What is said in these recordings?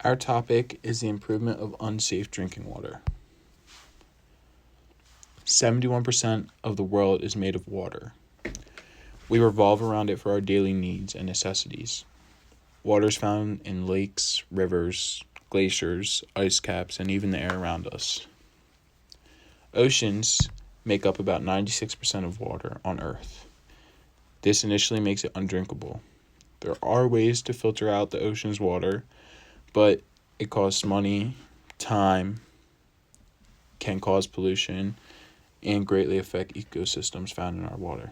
Our topic is the improvement of unsafe drinking water. 71% of the world is made of water. We revolve around it for our daily needs and necessities. Water is found in lakes, rivers, glaciers, ice caps, and even the air around us. Oceans make up about 96% of water on Earth. This initially makes it undrinkable. There are ways to filter out the ocean's water, but it costs money, time, can cause pollution, and greatly affect ecosystems found in our water.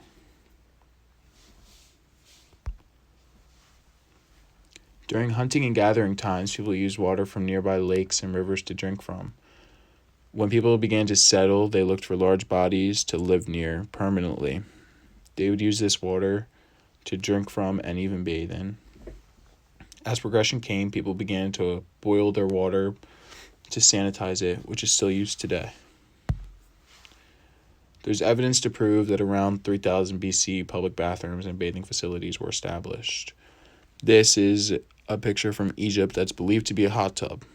During hunting and gathering times, people used water from nearby lakes and rivers to drink from. When people began to settle, they looked for large bodies to live near permanently. They would use this water to drink from and even bathe in. As progression came, people began to boil their water to sanitize it, which is still used today. There's evidence to prove that around 3000 BC, public bathrooms and bathing facilities were established. This is a picture from Egypt that's believed to be a hot tub.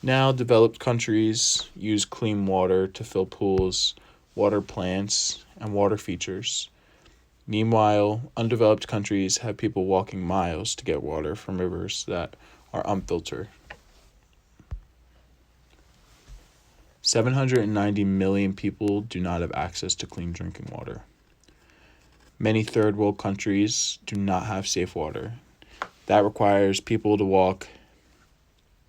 Now, developed countries use clean water to fill pools, water plants, and water features. Meanwhile, undeveloped countries have people walking miles to get water from rivers that are unfiltered. 790 million people do not have access to clean drinking water. Many third world countries do not have safe water. That requires people to walk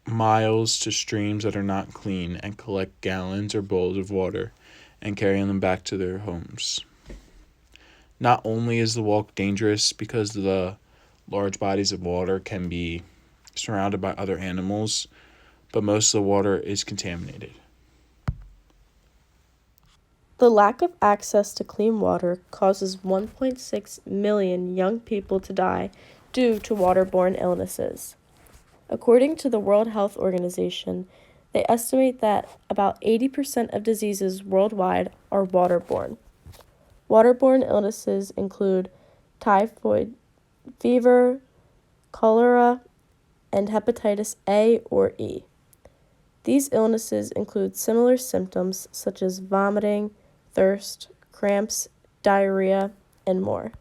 miles to streams that are not clean and collect gallons or bowls of water and carry them back to their homes. Not only is the walk dangerous because the large bodies of water can be surrounded by other animals, but most of the water is contaminated. The lack of access to clean water causes 1.6 million young people to die due to waterborne illnesses. According to the World Health Organization, they estimate that about 80% of diseases worldwide are waterborne. Waterborne illnesses include typhoid fever, cholera, and hepatitis A or E. These illnesses include similar symptoms such as vomiting, thirst, cramps, diarrhea, and more.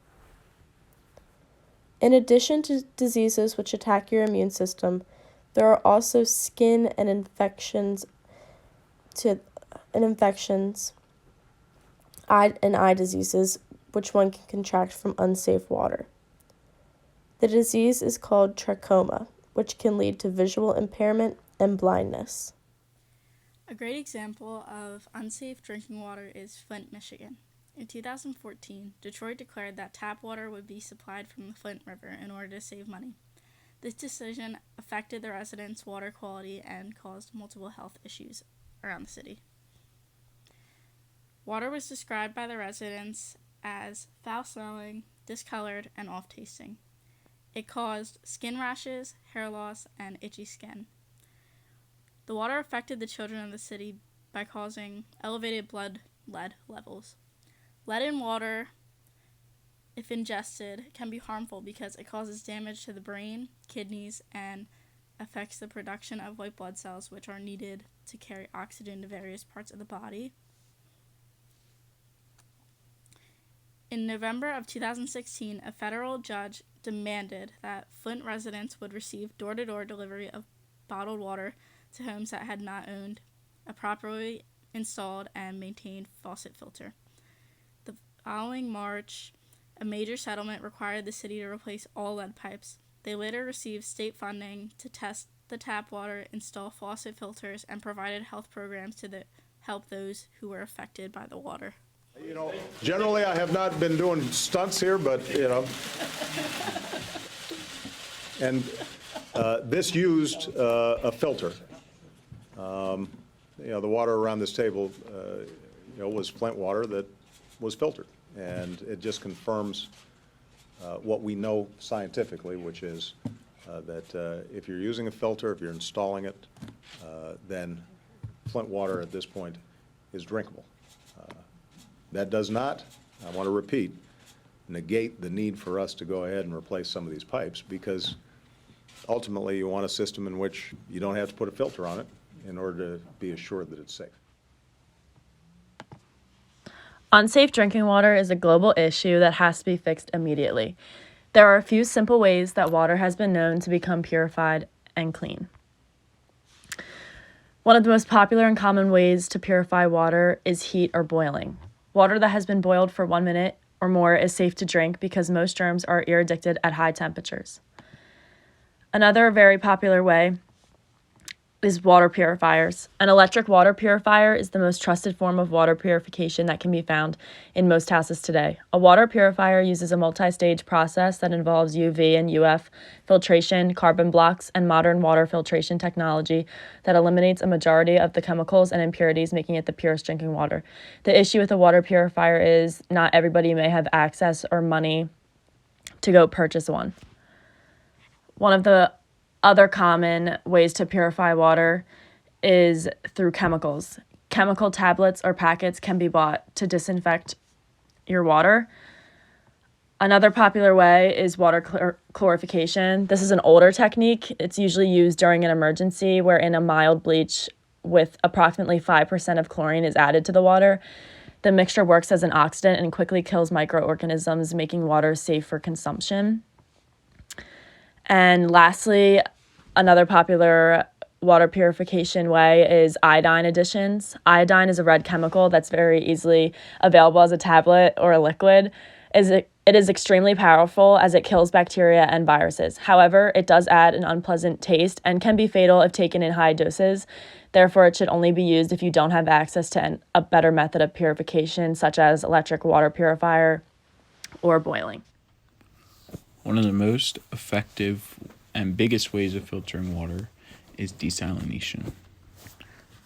In addition to diseases which attack your immune system, there are also skin and infections, eye diseases, which one can contract from unsafe water. The disease is called trachoma, which can lead to visual impairment and blindness. A great example of unsafe drinking water is Flint, Michigan. In 2014, Detroit declared that tap water would be supplied from the Flint River in order to save money. This decision affected the residents' water quality and caused multiple health issues around the city. Water was described by the residents as foul-smelling, discolored, and off-tasting. It caused skin rashes, hair loss, and itchy skin. The water affected the children of the city by causing elevated blood lead levels. Lead in water, if ingested, can be harmful because it causes damage to the brain, kidneys, and affects the production of white blood cells, which are needed to carry oxygen to various parts of the body. In November of 2016, a federal judge demanded that Flint residents would receive door-to-door delivery of bottled water to homes that had not owned a properly installed and maintained faucet filter. The following March, a major settlement required the city to replace all lead pipes. They later received state funding to test the tap water, install faucet filters, and provided health programs to help those who were affected by the water. Generally I have not been doing stunts here, but, and this used a filter. The water around this table, was Flint water that was filtered. And it just confirms what we know scientifically, which is that if you're using a filter, if you're installing it, then Flint water at this point is drinkable. That does not, I want to repeat, negate the need for us to go ahead and replace some of these pipes, because ultimately, you want a system in which you don't have to put a filter on it in order to be assured that it's safe. Unsafe drinking water is a global issue that has to be fixed immediately. There are a few simple ways that water has been known to become purified and clean. One of the most popular and common ways to purify water is heat or boiling. Water that has been boiled for 1 minute or more is safe to drink because most germs are addicted at high temperatures. Another very popular way is water purifiers. An electric water purifier is the most trusted form of water purification that can be found in most houses today. A water purifier uses a multi-stage process that involves UV and UF filtration, carbon blocks, and modern water filtration technology that eliminates a majority of the chemicals and impurities, making it the purest drinking water. The issue with a water purifier is not everybody may have access or money to go purchase one. One of the other common ways to purify water is through chemicals. Chemical tablets or packets can be bought to disinfect your water. Another popular way is water chlorification. This is an older technique. It's usually used during an emergency wherein a mild bleach with approximately 5% of chlorine is added to the water. The mixture works as an oxidant and quickly kills microorganisms, making water safe for consumption. And lastly, another popular water purification way is iodine additions. Iodine is a red chemical that's very easily available as a tablet or a liquid. It is extremely powerful as it kills bacteria and viruses. However, it does add an unpleasant taste and can be fatal if taken in high doses. Therefore, it should only be used if you don't have access to a better method of purification, such as electric water purifier or boiling. One of the most effective and biggest ways of filtering water is desalination.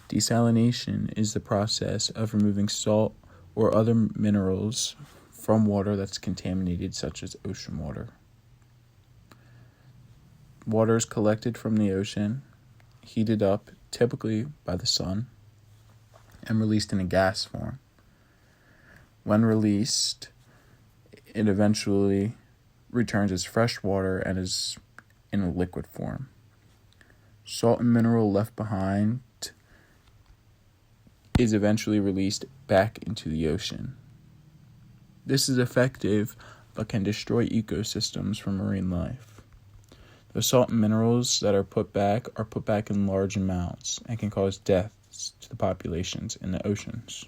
Desalination is the process of removing salt or other minerals from water that's contaminated, such as ocean water. Water is collected from the ocean, heated up, typically by the sun, and released in a gas form. When released, it eventually returns as fresh water and is in a liquid form. Salt and mineral left behind is eventually released back into the ocean. This is effective but can destroy ecosystems for marine life. The salt and minerals that are put back in large amounts and can cause deaths to the populations in the oceans.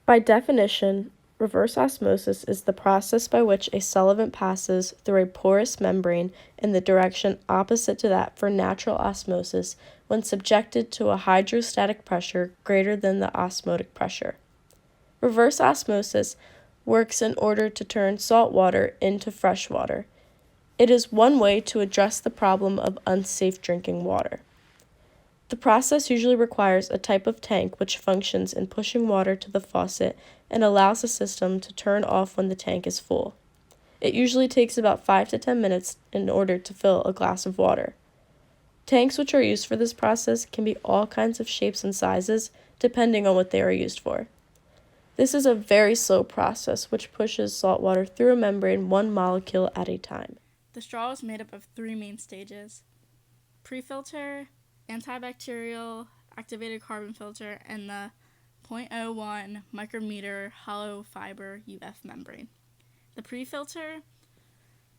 By definition, reverse osmosis is the process by which a solvent passes through a porous membrane in the direction opposite to that for natural osmosis when subjected to a hydrostatic pressure greater than the osmotic pressure. Reverse osmosis works in order to turn salt water into fresh water. It is one way to address the problem of unsafe drinking water. The process usually requires a type of tank which functions in pushing water to the faucet and allows the system to turn off when the tank is full. It usually takes about 5 to 10 minutes in order to fill a glass of water. Tanks which are used for this process can be all kinds of shapes and sizes depending on what they are used for. This is a very slow process which pushes salt water through a membrane one molecule at a time. The straw is made up of 3 main stages: pre-filter, antibacterial, activated carbon filter, and the 0.01 micrometer hollow fiber UF membrane. The pre-filter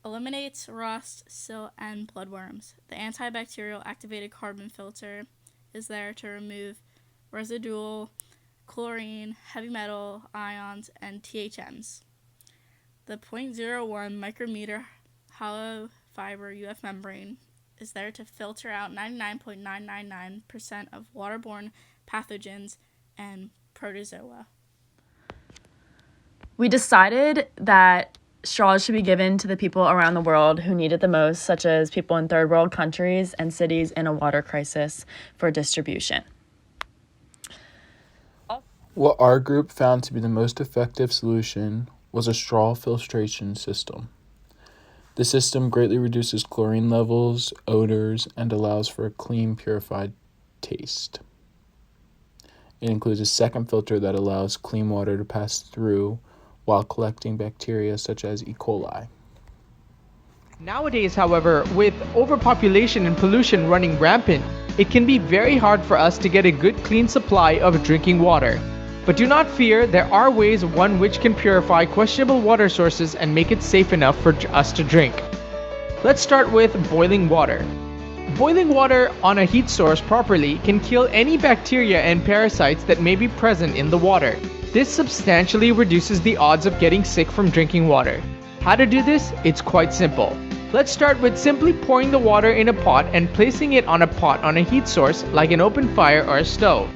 eliminates rust, silt, and bloodworms. The antibacterial activated carbon filter is there to remove residual chlorine, heavy metal, ions, and THMs. The 0.01 micrometer hollow fiber UF membrane is there to filter out 99.999% of waterborne pathogens and protozoa. We decided that straws should be given to the people around the world who need it the most, such as people in third world countries and cities in a water crisis, for distribution. What our group found to be the most effective solution was a straw filtration system. The system greatly reduces chlorine levels, odors, and allows for a clean, purified taste. It includes a second filter that allows clean water to pass through while collecting bacteria such as E. coli. Nowadays, however, with overpopulation and pollution running rampant, it can be very hard for us to get a good clean supply of drinking water. But do not fear, there are ways one which can purify questionable water sources and make it safe enough for us to drink. Let's start with boiling water. Boiling water on a heat source properly can kill any bacteria and parasites that may be present in the water. This substantially reduces the odds of getting sick from drinking water. How to do this? It's quite simple. Let's start with simply pouring the water in a pot and placing it on a pot on a heat source like an open fire or a stove.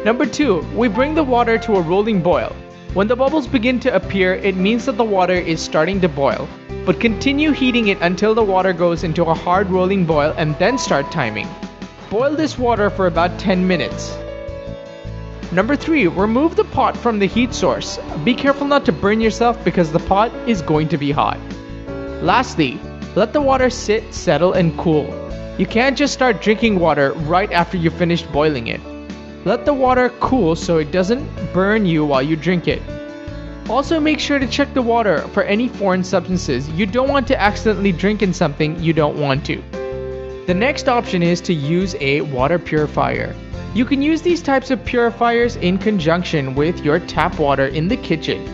Number 2, we bring the water to a rolling boil. When the bubbles begin to appear, it means that the water is starting to boil. But continue heating it until the water goes into a hard rolling boil and then start timing. Boil this water for about 10 minutes. Number 3, remove the pot from the heat source. Be careful not to burn yourself because the pot is going to be hot. Lastly, let the water sit, settle, and cool. You can't just start drinking water right after you finished boiling it. Let the water cool so it doesn't burn you while you drink it. Also, make sure to check the water for any foreign substances. You don't want to accidentally drink in something you don't want to. The next option is to use a water purifier. You can use these types of purifiers in conjunction with your tap water in the kitchen.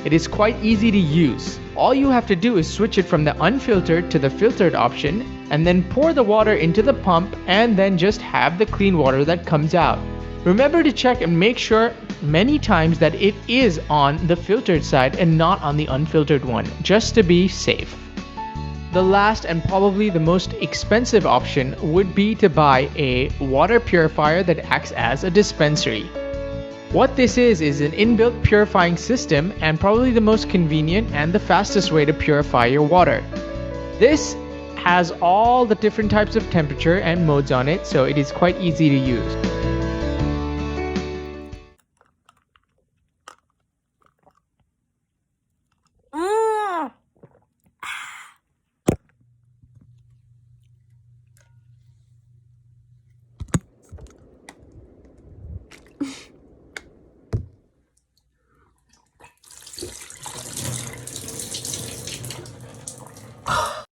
It is quite easy to use. All you have to do is switch it from the unfiltered to the filtered option and then pour the water into the pump and then just have the clean water that comes out. Remember to check and make sure many times that it is on the filtered side and not on the unfiltered one, just to be safe. The last and probably the most expensive option would be to buy a water purifier that acts as a dispensary. What this is an inbuilt purifying system and probably the most convenient and the fastest way to purify your water. This has all the different types of temperature and modes on it, so it is quite easy to use.